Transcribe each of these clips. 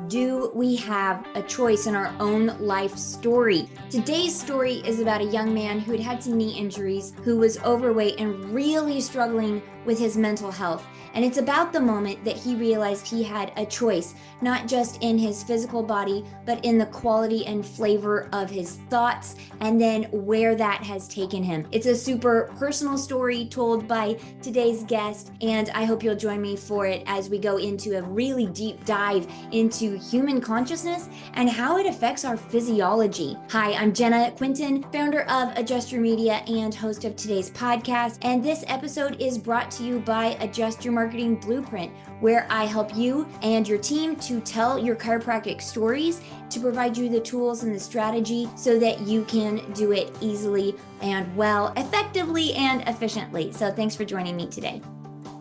Do we have a choice in our own life story? Today's story is about a young man who had had some knee injuries, who was overweight and really struggling with his mental health. And it's about the moment that he realized he had a choice, not just in his physical body, but in the quality and flavor of his thoughts, and then where that has taken him. It's a super personal story told by today's guest, and I hope you'll join me for it as we go into a really deep dive into human consciousness and how it affects our physiology. Hi, I'm Jenna Quinton, founder of Adjust Your Media and host of today's podcast, and this episode is brought to you by Adjust Your Marketing Blueprint, where I help you and your team to tell your chiropractic stories, to provide you the tools and the strategy so that you can do it easily and well, effectively and efficiently. So thanks for joining me today.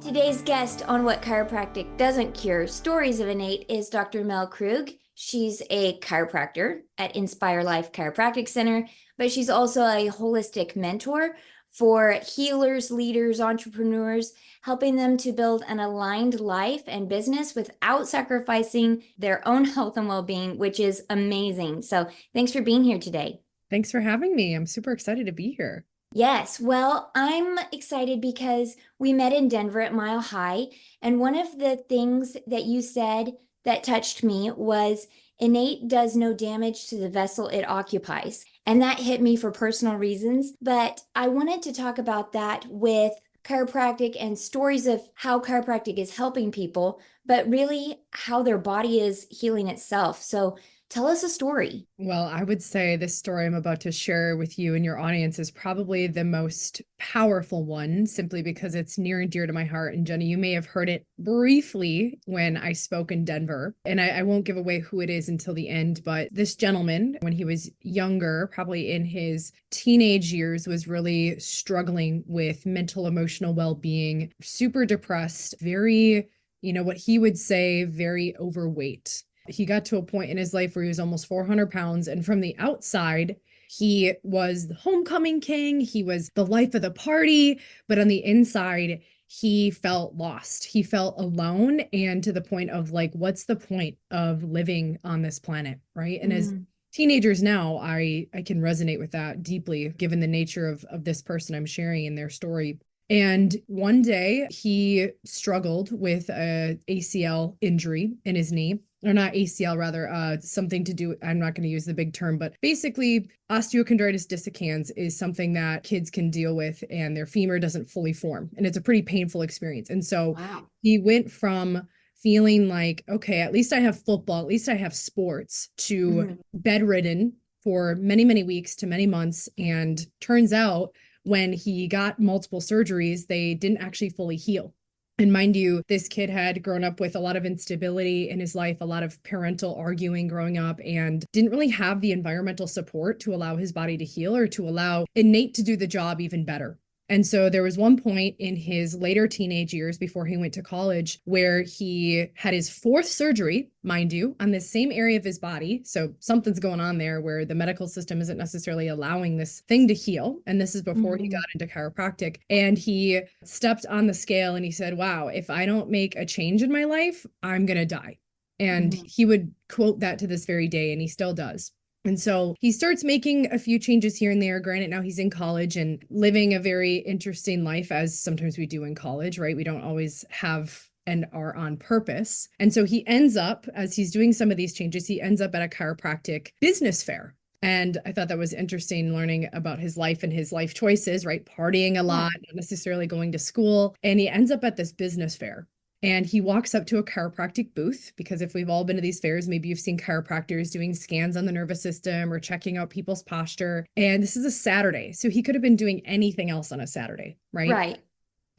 Today's guest on What Chiropractic Doesn't Cure, Stories of Innate, is Dr. Mel Krug. She's a chiropractor at Inspire Life Chiropractic Center, but she's also a holistic mentor for healers, leaders, entrepreneurs, helping them to build an aligned life and business without sacrificing their own health and well-being, which is amazing. So thanks for being here today. Thanks for having me. I'm super excited to be here. Yes, well, I'm excited because we met in Denver at Mile High, and one of the things that you said that touched me was Innate does no damage to the vessel it occupies. And that hit me for personal reasons, but I wanted to talk about that with chiropractic and stories of how chiropractic is helping people, but really how their body is healing itself. So tell us a story. Well, I would say this story I'm about to share with you and your audience is probably the most powerful one, simply because it's near and dear to my heart. And Jenny, you may have heard it briefly when I spoke in Denver. And I won't give away who it is until the end, but this gentleman, when he was younger, probably in his teenage years, was really struggling with mental, emotional well-being, super depressed, very, what he would say, very overweight. He got to a point in his life where he was almost 400 pounds. And from the outside, he was the homecoming king. He was the life of the party. But on the inside, he felt lost. He felt alone. And to the point of like, what's the point of living on this planet? Right. And as teenagers now, I can resonate with that deeply, given the nature of this person I'm sharing in their story. And one day he struggled with a ACL injury in his knee. Or not ACL, rather, something to do, I'm not going to use the big term, but basically osteochondritis dissecans is something that kids can deal with and their femur doesn't fully form. And it's a pretty painful experience. And so he went from feeling like, okay, at least I have football, at least I have sports, to bedridden for many, many weeks to many months. And turns out when he got multiple surgeries, they didn't actually fully heal. And mind you, this kid had grown up with a lot of instability in his life, a lot of parental arguing growing up, and didn't really have the environmental support to allow his body to heal or to allow Innate to do the job even better. And so there was one point in his later teenage years before he went to college where he had his fourth surgery, mind you, on the same area of his body. So something's going on there where the medical system isn't necessarily allowing this thing to heal. And this is before he got into chiropractic. And he stepped on the scale and he said, wow, if I don't make a change in my life, I'm going to die. And he would quote that to this very day, and he still does. And so he starts making a few changes here and there. Granted, now he's in college and living a very interesting life, as sometimes we do in college, right? We don't always have and are on purpose. And so he ends up, as he's doing some of these changes, he ends up at a chiropractic business fair. And I thought that was interesting, learning about his life and his life choices, right? Partying a lot, not necessarily going to school. And he ends up at this business fair. And he walks up to a chiropractic booth, because if we've all been to these fairs, maybe you've seen chiropractors doing scans on the nervous system or checking out people's posture. And this is a Saturday. So he could have been doing anything else on a Saturday, right? Right.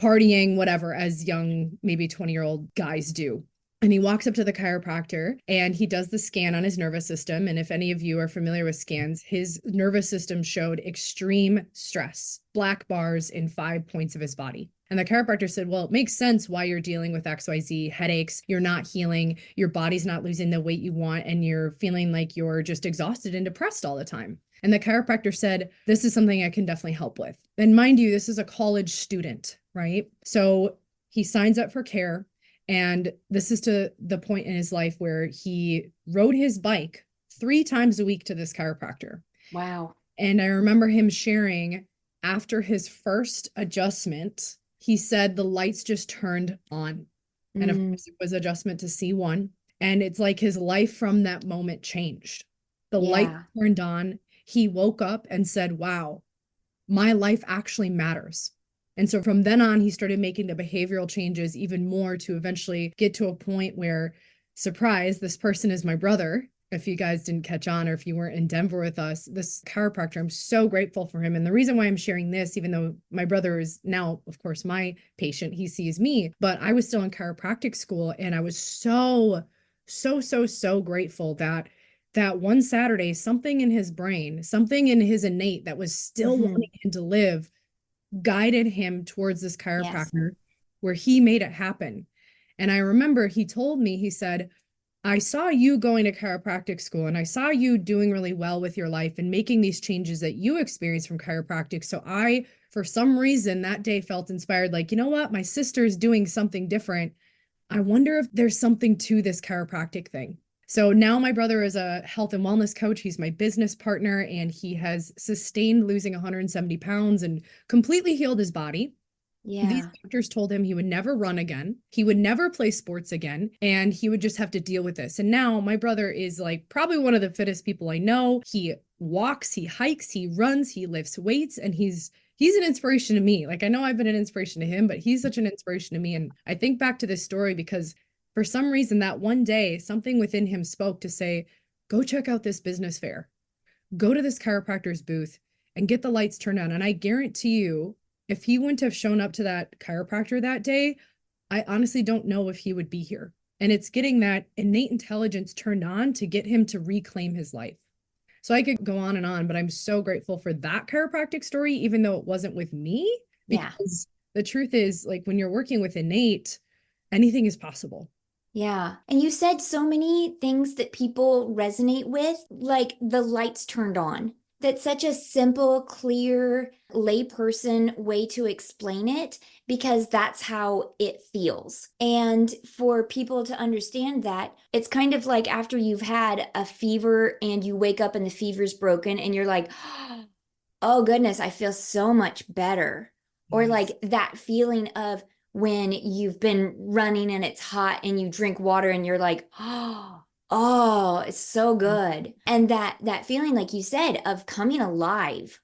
Partying, whatever, as young, maybe 20-year-old guys do. And he walks up to the chiropractor and he does the scan on his nervous system. And if any of you are familiar with scans, his nervous system showed extreme stress, black bars in 5 points of his body. And the chiropractor said, well, it makes sense why you're dealing with XYZ, headaches, you're not healing, your body's not losing the weight you want, and you're feeling like you're just exhausted and depressed all the time. And the chiropractor said, this is something I can definitely help with. And mind you, this is a college student, right? So he signs up for care. And this is to the point in his life where he rode his bike 3 times a week to this chiropractor. Wow. And I remember him sharing after his first adjustment, he said the lights just turned on. And of Mm, course, it was adjustment to C1. And it's like his life from that moment changed. The light yeah. turned on. He woke up and said, wow, my life actually matters. And so from then on, he started making the behavioral changes even more to eventually get to a point where, surprise, this person is my brother. If you guys didn't catch on or if you weren't in Denver with us, this chiropractor, I'm so grateful for him. And the reason why I'm sharing this, even though my brother is now, of course, my patient, he sees me, but I was still in chiropractic school and I was so grateful that that one Saturday, something in his brain, something in his innate that was still Hmm. wanting him to live, guided him towards this Yes. chiropractor where he made it happen. And I remember he told me, he said, I saw you going to chiropractic school and I saw you doing really well with your life and making these changes that you experienced from chiropractic. So I, for some reason, that day felt inspired, like, you know what? My sister's doing something different. I wonder if there's something to this chiropractic thing. So now my brother is a health and wellness coach. He's my business partner, and he has sustained losing 170 pounds and completely healed his body. These Yeah. doctors told him he would never run again, he would never play sports again, and he would just have to deal with this. And now my brother is like probably one of the fittest people I know. He walks, he hikes, he runs, he lifts weights, and he's an inspiration to me. Like I know I've been an inspiration to him, but he's such an inspiration to me. And I think back to this story because for some reason that one day something within him spoke to say, go check out this business fair, go to this chiropractor's booth and get the lights turned on. And I guarantee you, if he wouldn't have shown up to that chiropractor that day, I honestly don't know if he would be here. And it's getting that innate intelligence turned on to get him to reclaim his life. So I could go on, but I'm so grateful for that chiropractic story, even though it wasn't with me, Yeah. because the truth is, like, when you're working with innate, anything is possible. Yeah. And you said so many things that people resonate with, like the lights turned on. That's such a simple, clear, layperson way to explain it because that's how it feels. And for people to understand that, it's kind of like after you've had a fever and you wake up and the fever's broken and you're like, oh goodness, I feel so much better. Or Yes. like that feeling of when you've been running and it's hot and you drink water and you're like, oh, it's so good. And that feeling, like you said, of coming alive.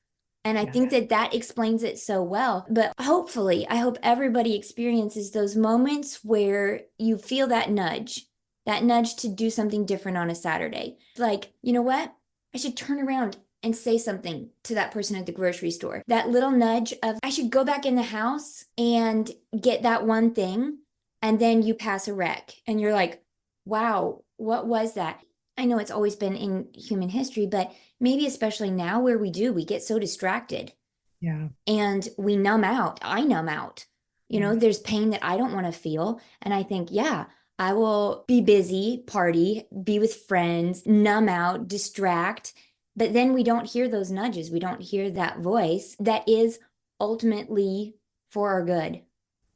And I think Yes. that that explains it so well. But hopefully, I hope everybody experiences those moments where you feel that nudge to do something different on a Saturday. Like, you know what? I should turn around and say something to that person at the grocery store. That little nudge of, I should go back in the house and get that one thing. And then you pass a wreck and you're like, wow, what was that? I know it's always been in human history, but maybe especially now where we get so distracted Yeah. and we numb out. I numb out. You know, Yeah. there's pain that I don't want to feel. And I think, yeah, I will be busy, party, be with friends, numb out, distract. But then we don't hear those nudges. We don't hear that voice that is ultimately for our good.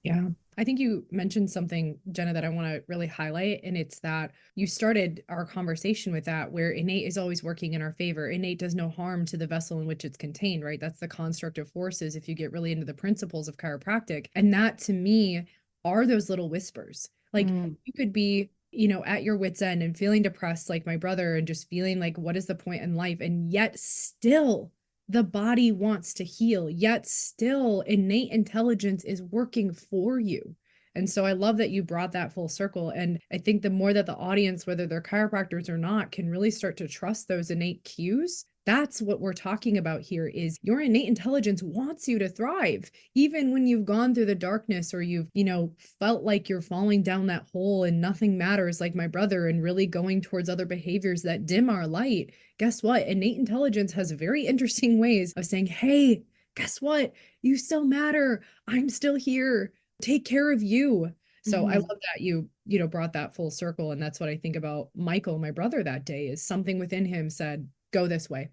Yeah. I think you mentioned something, Jenna, that I want to really highlight. And it's that you started our conversation with that, where innate is always working in our favor. Innate does no harm to the vessel in which it's contained, right? That's the construct of forces if you get really into the principles of chiropractic. And that to me are those little whispers. Like Mm, you could be, you know, at your wits' end and feeling depressed like my brother and just feeling like, what is the point in life? And yet still the body wants to heal, yet still innate intelligence is working for you. And so I love that you brought that full circle. And I think the more that the audience, whether they're chiropractors or not, can really start to trust those innate cues, that's what we're talking about here is your innate intelligence wants you to thrive. Even when you've gone through the darkness or you've, you know, felt like you're falling down that hole and nothing matters like my brother and really going towards other behaviors that dim our light, guess what? Innate intelligence has very interesting ways of saying, hey, guess what? You still matter. I'm still here. Take care of you. So I love mhm. that you know, brought that full circle. And that's what I think about Michael, my brother, that day is something within him said, go this way.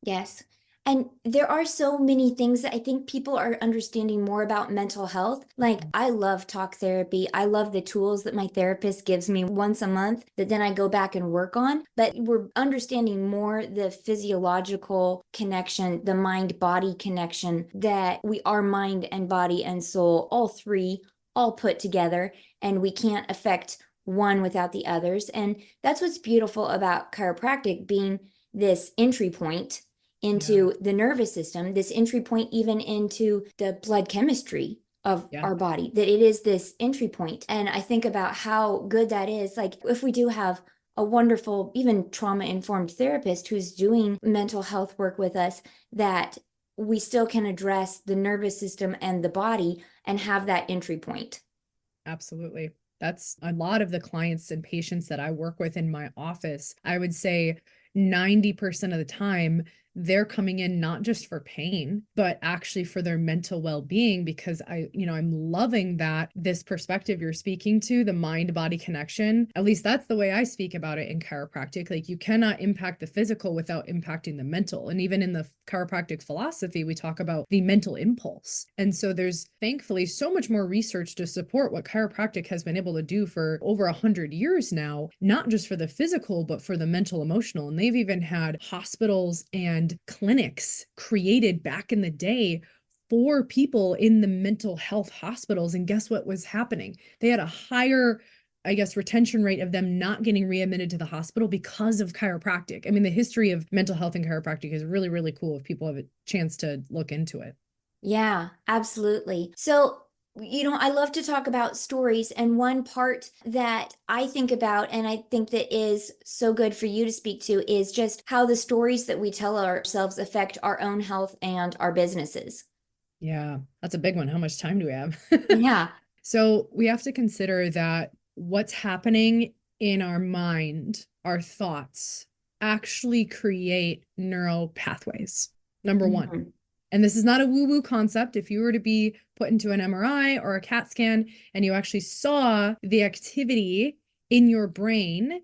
Yes. And there are so many things that I think people are understanding more about mental health. Like, I love talk therapy. I love the tools that my therapist gives me once a month that then I go back and work on. But we're understanding more the physiological connection, the mind body connection, that we are mind and body and soul, all three, all put together, and we can't affect one without the others. And that's what's beautiful about chiropractic being this entry point Yeah. into the nervous system, this entry point even into the blood chemistry of Yeah. our body, that it is this entry point. And I think about how good that is. Like, if we do have a wonderful, even trauma-informed therapist who's doing mental health work with us, that we still can address the nervous system and the body and have that entry point. Absolutely. That's a lot of the clients and patients that I work with in my office. I would say 90% of the time, they're coming in not just for pain, but actually for their mental well-being, because I'm loving that this perspective you're speaking to, the mind-body connection. At least that's the way I speak about it in chiropractic. Like, you cannot impact the physical without impacting the mental. And even in the chiropractic philosophy, we talk about the mental impulse. And so there's thankfully so much more research to support what chiropractic has been able to do for over 100 years now, not just for the physical, but for the mental, emotional. And they've even had hospitals and clinics created back in the day for people in the mental health hospitals. And guess what was happening? They had a higher, I guess, retention rate of them not getting readmitted to the hospital because of chiropractic. I mean, the history of mental health and chiropractic is really, really cool if people have a chance to look into it. Yeah, absolutely. So, I love to talk about stories, and one part that I think about, and I think that is so good for you to speak to, is just how the stories that we tell ourselves affect our own health and our businesses. Yeah, that's a big one. How much time do we have? Yeah. So we have to consider that what's happening in our mind, our thoughts, actually create neural pathways. Number one. Mhm. And this is not a woo-woo concept. If you were to be put into an MRI or a CAT scan and you actually saw the activity in your brain,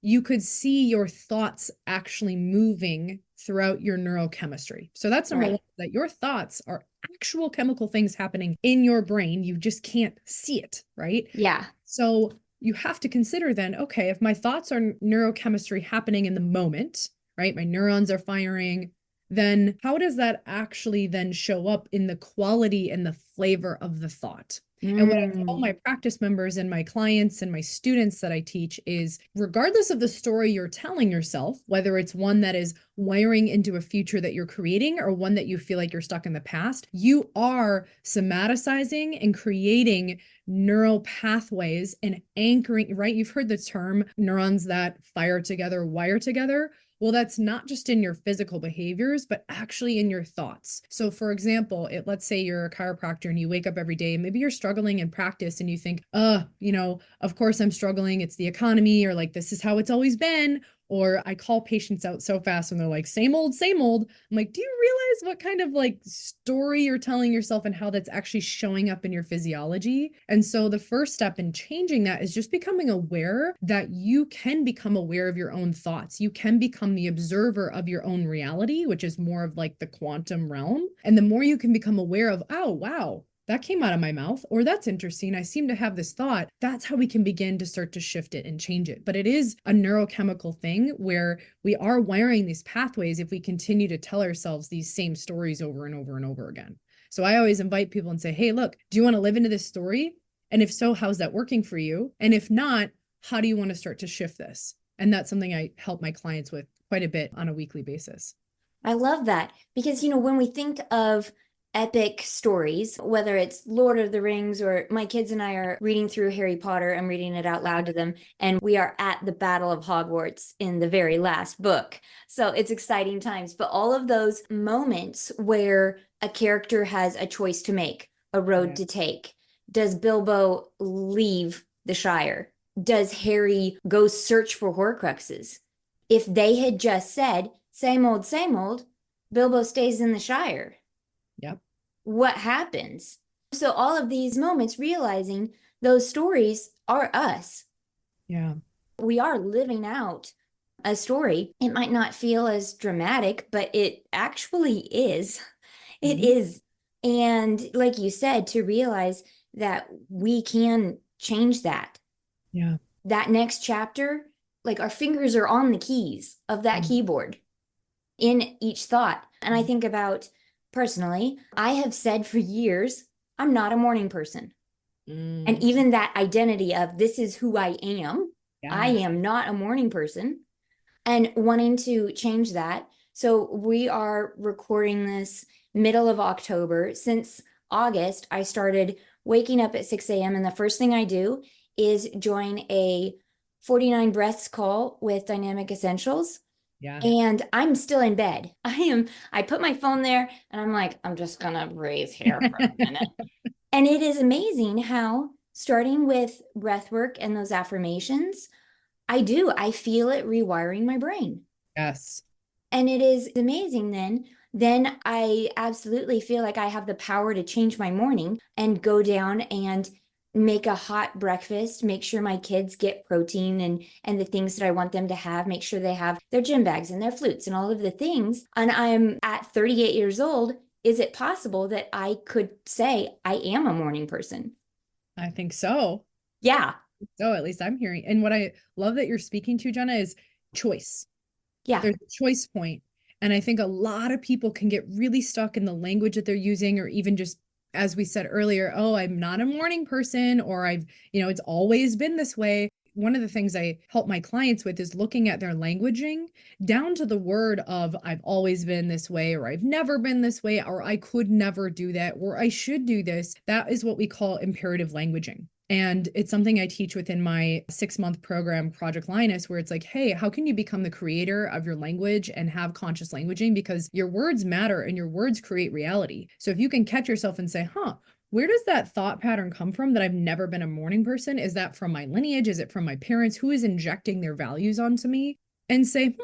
you could see your thoughts actually moving throughout your neurochemistry. So that's number one, Right. that your thoughts are actual chemical things happening in your brain. You just can't see it, right? Yeah. So you have to consider then, okay, if my thoughts are neurochemistry happening in the moment, right? My neurons are firing, then how does that actually then show up in the quality and the flavor of the thought? And what I tell Mm. my practice members and my clients and my students that I teach is, regardless of the story you're telling yourself, whether it's one that is wiring into a future that you're creating or one that you feel like you're stuck in the past, you are somaticizing and creating neural pathways and anchoring, right? You've heard the term neurons that fire together, wire together. Well, that's not just in your physical behaviors, but actually in your thoughts. So for example, let's say you're a chiropractor and you wake up every day and maybe you're struggling in practice and you think, of course I'm struggling. It's the economy, or like, this is how it's always been. Or I call patients out so fast and they're like, same old, same old. I'm like, do you realize what kind of like story you're telling yourself and how that's actually showing up in your physiology? And so the first step in changing that is just becoming aware that you can become aware of your own thoughts. You can become the observer of your own reality, which is more of like the quantum realm. And the more you can become aware of, oh, wow, that came out of my mouth, or that's interesting, I seem to have this thought, that's how we can begin to start to shift it and change it. But it is a neurochemical thing where we are wiring these pathways if we continue to tell ourselves these same stories over and over and over again. So I always invite people and say, hey, look, do you want to live into this story? And if so, how's that working for you? And if not, how do you want to start to shift this? And that's something I help my clients with quite a bit on a weekly basis. I love that because, when we think of epic stories, whether it's Lord of the Rings or my kids and I are reading through Harry Potter, I'm reading it out loud to them, and we are at the Battle of Hogwarts in the very last book. So it's exciting times. But all of those moments where a character has a choice to make, a road Yeah. to take. Does Bilbo leave the Shire? Does Harry go search for Horcruxes? If they had just said, same old, Bilbo stays in the Shire, Yep. what happens? So all of these moments realizing those stories are us. Yeah. We are living out a story. It might not feel as dramatic, but it actually is. It Mhm. is. And like you said, to realize that we can change that. Yeah. That next chapter, like our fingers are on the keys of that Mhm. keyboard in each thought. And I think about personally, I have said for years, I'm not a morning person. And Mm. even that identity of this is who I Yes. am not a morning person, and wanting to change that. So we are recording this middle of October. Since August, I started waking up at 6 a.m. And the first thing I do is join a 49 breaths call with Dynamic Essentials. Yeah. And I'm still in bed. I put my phone there and I'm like, I'm just gonna breathe here for a minute. And it is amazing how starting with breath work and those affirmations, I feel it rewiring my brain. Yes. And it is amazing then I absolutely feel like I have the power to change my morning and go down and make a hot breakfast, make sure my kids get protein and the things that I want them to have, make sure they have their gym bags and their flutes and all of the things. And I'm at 38 years old. Is it possible that I could say I am a morning person? I think so. Yeah. So at least I'm hearing. And what I love that you're speaking to, Jenna, is choice. Yeah. There's a choice point. And I think a lot of people can get really stuck in the language that they're using, or even just, as we said earlier, oh, I'm not a morning person, or it's always been this way. One of the things I help my clients with is looking at their languaging down to the word of I've always been this way, or I've never been this way, or I could never do that, or I should do this. That is what we call imperative languaging. And it's something I teach within my 6-month program, Project Linus, where it's like, hey, how can you become the creator of your language and have conscious languaging? Because your words matter and your words create reality. So if you can catch yourself and say, where does that thought pattern come from that I've never been a morning person? Is that from my lineage? Is it from my parents? Who is injecting their values onto me? And say,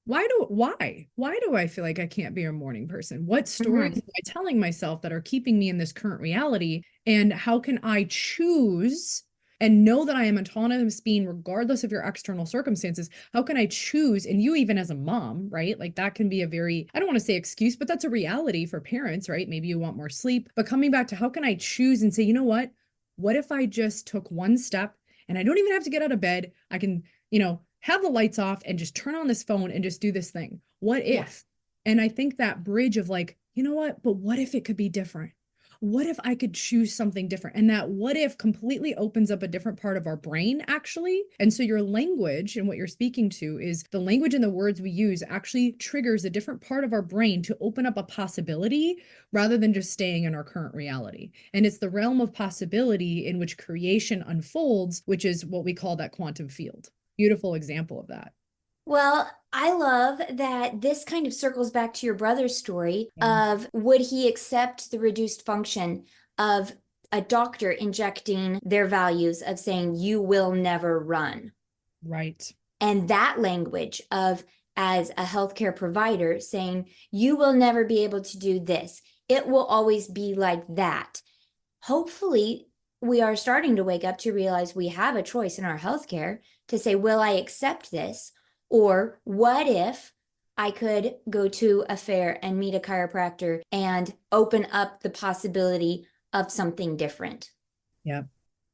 why do I feel like I can't be a morning person? What stories Mhm. am I telling myself that are keeping me in this current reality? And how can I choose and know that I am autonomous being regardless of your external circumstances? How can I choose? And you, even as a mom, right? Like that can be a very, I don't want to say excuse, but that's a reality for parents, right? Maybe you want more sleep, but coming back to how can I choose and say, you know what? What if I just took one step and I don't even have to get out of bed? I can, have the lights off and just turn on this phone and just do this thing. What Yeah. if? And I think that bridge of like, you know what? But what if it could be different? What if I could choose something different? And that what if completely opens up a different part of our brain, actually. And so your language and what you're speaking to is the language and the words we use actually triggers a different part of our brain to open up a possibility rather than just staying in our current reality. And it's the realm of possibility in which creation unfolds, which is what we call that quantum field. Beautiful example of that. Well, I love that this kind of circles back to your brother's story Yeah. of would he accept the reduced function of a doctor injecting their values of saying you will never run. Right. And that language of as a healthcare provider saying you will never be able to do this. It will always be like that. Hopefully, we are starting to wake up to realize we have a choice in our healthcare to say, will I accept this? Or what if I could go to a fair and meet a chiropractor and open up the possibility of something different? Yeah.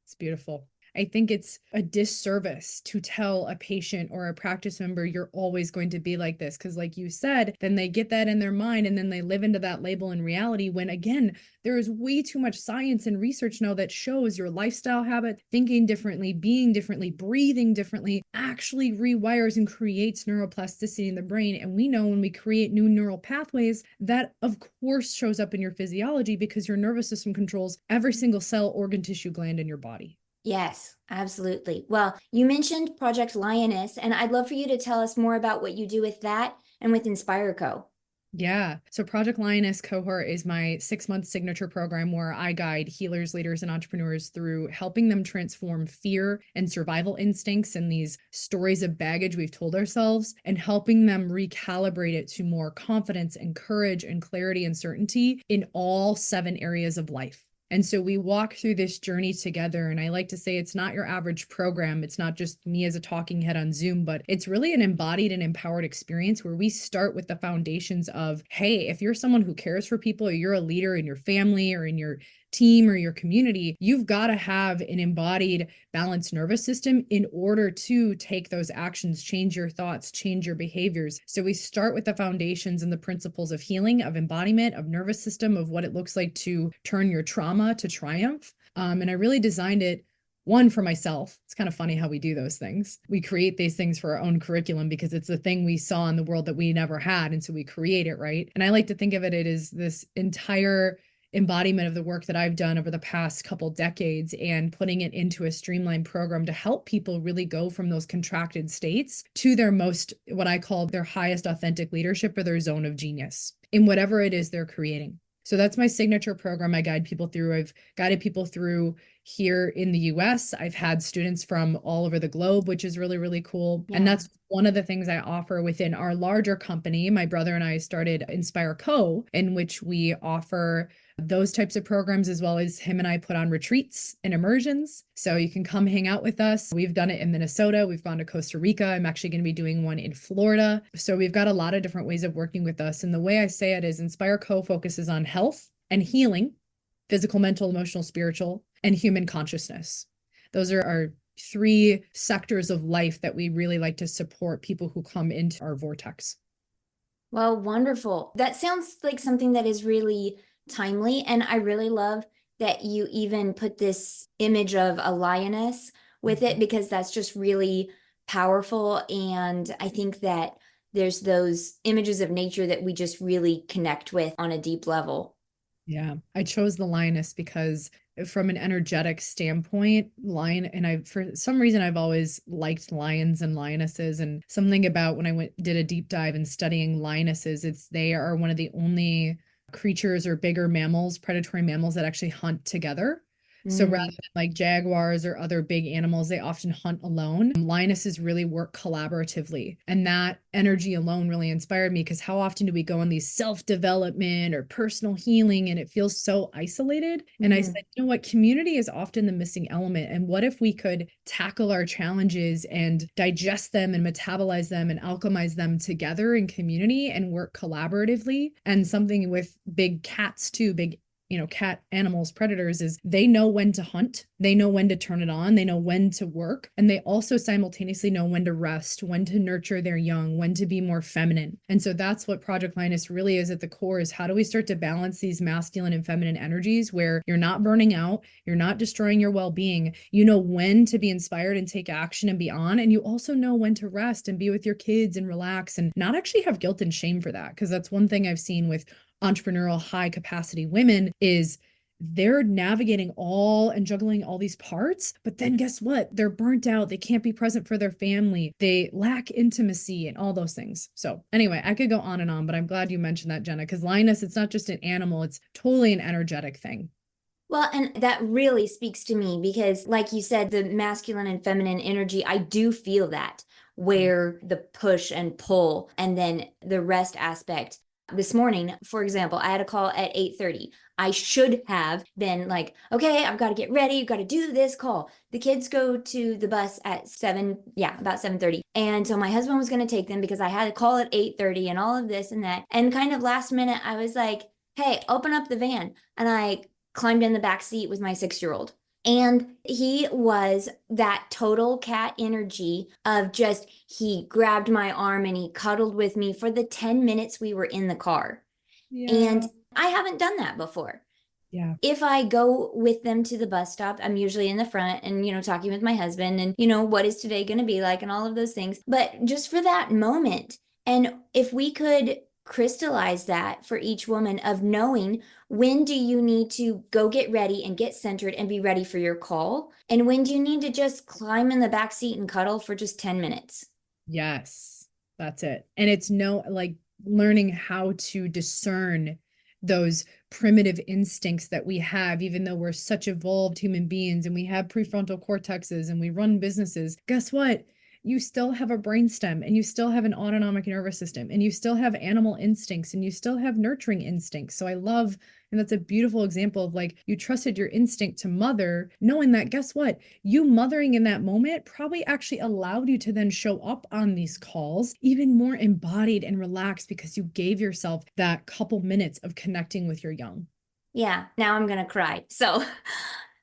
It's beautiful. I think it's a disservice to tell a patient or a practice member you're always going to be like this. Because, like you said, then they get that in their mind and then they live into that label in reality. When again, there is way too much science and research now that shows your lifestyle habit, thinking differently, being differently, breathing differently actually rewires and creates neuroplasticity in the brain. And we know when we create new neural pathways, that of course shows up in your physiology because your nervous system controls every single cell, organ, tissue, gland in your body. Yes, absolutely. Well, you mentioned Project Lioness, and I'd love for you to tell us more about what you do with that and with Inspire Co. Yeah. So Project Lioness Cohort is my 6-month signature program where I guide healers, leaders, and entrepreneurs through helping them transform fear and survival instincts and these stories of baggage we've told ourselves and helping them recalibrate it to more confidence and courage and clarity and certainty in all 7 areas of life. And so we walk through this journey together. And I like to say it's not your average program. It's not just me as a talking head on Zoom, but it's really an embodied and empowered experience where we start with the foundations of, hey, if you're someone who cares for people, or you're a leader in your family or in your team or your community, you've got to have an embodied, balanced nervous system in order to take those actions, change your thoughts, change your behaviors. So we start with the foundations and the principles of healing, of embodiment, of nervous system, of what it looks like to turn your trauma to triumph. And I really designed it one for myself. It's kind of funny how we do those things. We create these things for our own curriculum because it's the thing we saw in the world that we never had. And so we create it, right? And I like to think of it as this entire embodiment of the work that I've done over the past couple decades and putting it into a streamlined program to help people really go from those contracted states to their most, what I call their highest authentic leadership or their zone of genius in whatever it is they're creating. So that's my signature program I guide people through. I've guided people through here in the US. I've had students from all over the globe, which is really, really cool. Yeah. And that's one of the things I offer within our larger company. My brother and I started Inspire Co., in which we offer those types of programs, as well as him and I put on retreats and immersions. So you can come hang out with us. We've done it in Minnesota. We've gone to Costa Rica. I'm actually going to be doing one in Florida. So we've got a lot of different ways of working with us. And the way I say it is Inspire Co. focuses on health and healing, physical, mental, emotional, spiritual, and human consciousness. Those are our 3 sectors of life that we really like to support people who come into our vortex. Well, wonderful. That sounds like something that is really timely. And I really love that you even put this image of a lioness with it, because that's just really powerful. And I think that there's those images of nature that we just really connect with on a deep level. Yeah, I chose the lioness because from an energetic standpoint, for some reason, I've always liked lions and lionesses, and something about when I did a deep dive in studying lionesses, they are one of the only creatures or bigger mammals, predatory mammals, that actually hunt together. So rather than like jaguars or other big animals, they often hunt alone. Lionesses really work collaboratively. And that energy alone really inspired me, because how often do we go on these self-development or personal healing and it feels so isolated? And I said, you know what? Community is often the missing element. And what if we could tackle our challenges and digest them and metabolize them and alchemize them together in community and work collaboratively? And something with big cats too, big cat animals, predators, is they know when to hunt, they know when to turn it on, they know when to work, and they also simultaneously know when to rest, when to nurture their young, when to be more feminine. And so that's what Project Lioness really is at the core, is how do we start to balance these masculine and feminine energies where you're not burning out, you're not destroying your well-being, you know when to be inspired and take action and be on, and you also know when to rest and be with your kids and relax and not actually have guilt and shame for that. Because that's one thing I've seen with entrepreneurial high capacity women is they're navigating all and juggling all these parts, but then guess what? They're burnt out. They can't be present for their family. They lack intimacy and all those things. So anyway, I could go on and on, but I'm glad you mentioned that, Jenna, because lioness, it's not just an animal, it's totally an energetic thing. Well, and that really speaks to me because, like you said, the masculine and feminine energy, I do feel that, where the push and pull and then the rest aspect. This morning, for example, I had a call at 8:30. I should have been like, okay, I've got to get ready. I've got to do this call. The kids go to the bus at 7, about 7:30. And so my husband was going to take them because I had a call at 8:30 and all of this and that. And kind of last minute, I was like, hey, open up the van. And I climbed in the back seat with my 6-year-old. And he was that total cat energy of just, he grabbed my arm and he cuddled with me for the 10 minutes we were in the car. Yeah. And I haven't done that before. Yeah. If I go with them to the bus stop, I'm usually in the front and, talking with my husband and, what is today going to be like and all of those things. But just for that moment, and if we could crystallize that for each woman of knowing when do you need to go get ready and get centered and be ready for your call, and when do you need to just climb in the back seat and cuddle for just 10 minutes. Yes, that's it. And it's learning how to discern those primitive instincts that we have, even though we're such evolved human beings and we have prefrontal cortexes and we run businesses. Guess what? you still have a brainstem and you still have an autonomic nervous system and you still have animal instincts and you still have nurturing instincts. So I love, and that's a beautiful example of like you trusted your instinct to mother, knowing that guess what? You mothering in that moment probably actually allowed you to then show up on these calls even more embodied and relaxed because you gave yourself that couple minutes of connecting with your young. Yeah, now I'm gonna cry. So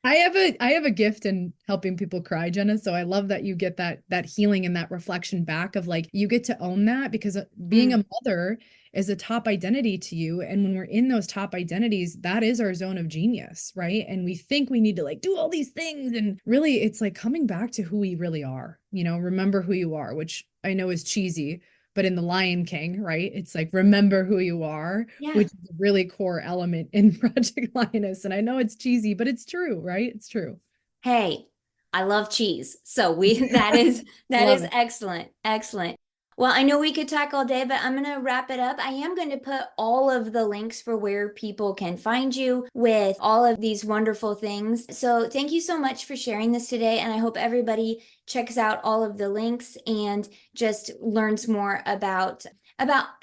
I have a gift in helping people cry, Jenna. So I love that you get that healing and that reflection back of like you get to own that because being a mother is a top identity to you. And when we're in those top identities, that is our zone of genius, right? And we think we need to like do all these things. And really it's like coming back to who we really are, remember who you are, which I know is cheesy, but in The Lion King, right? It's like, remember who you are, yeah. which is a really core element in Project Lioness. And I know it's cheesy, but it's true, right? It's true. Hey, I love cheese. So we that is Love it. excellent. Excellent. Well, I know we could talk all day, but I'm going to wrap it up. I am going to put all of the links for where people can find you with all of these wonderful things. So thank you so much for sharing this today. And I hope everybody checks out all of the links and just learns more about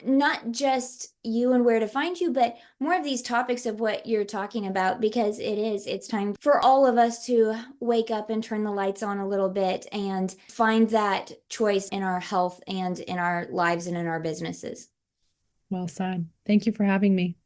not just you and where to find you, but more of these topics of what you're talking about, because it's time for all of us to wake up and turn the lights on a little bit and find that choice in our health and in our lives and in our businesses. Well said. Thank you for having me.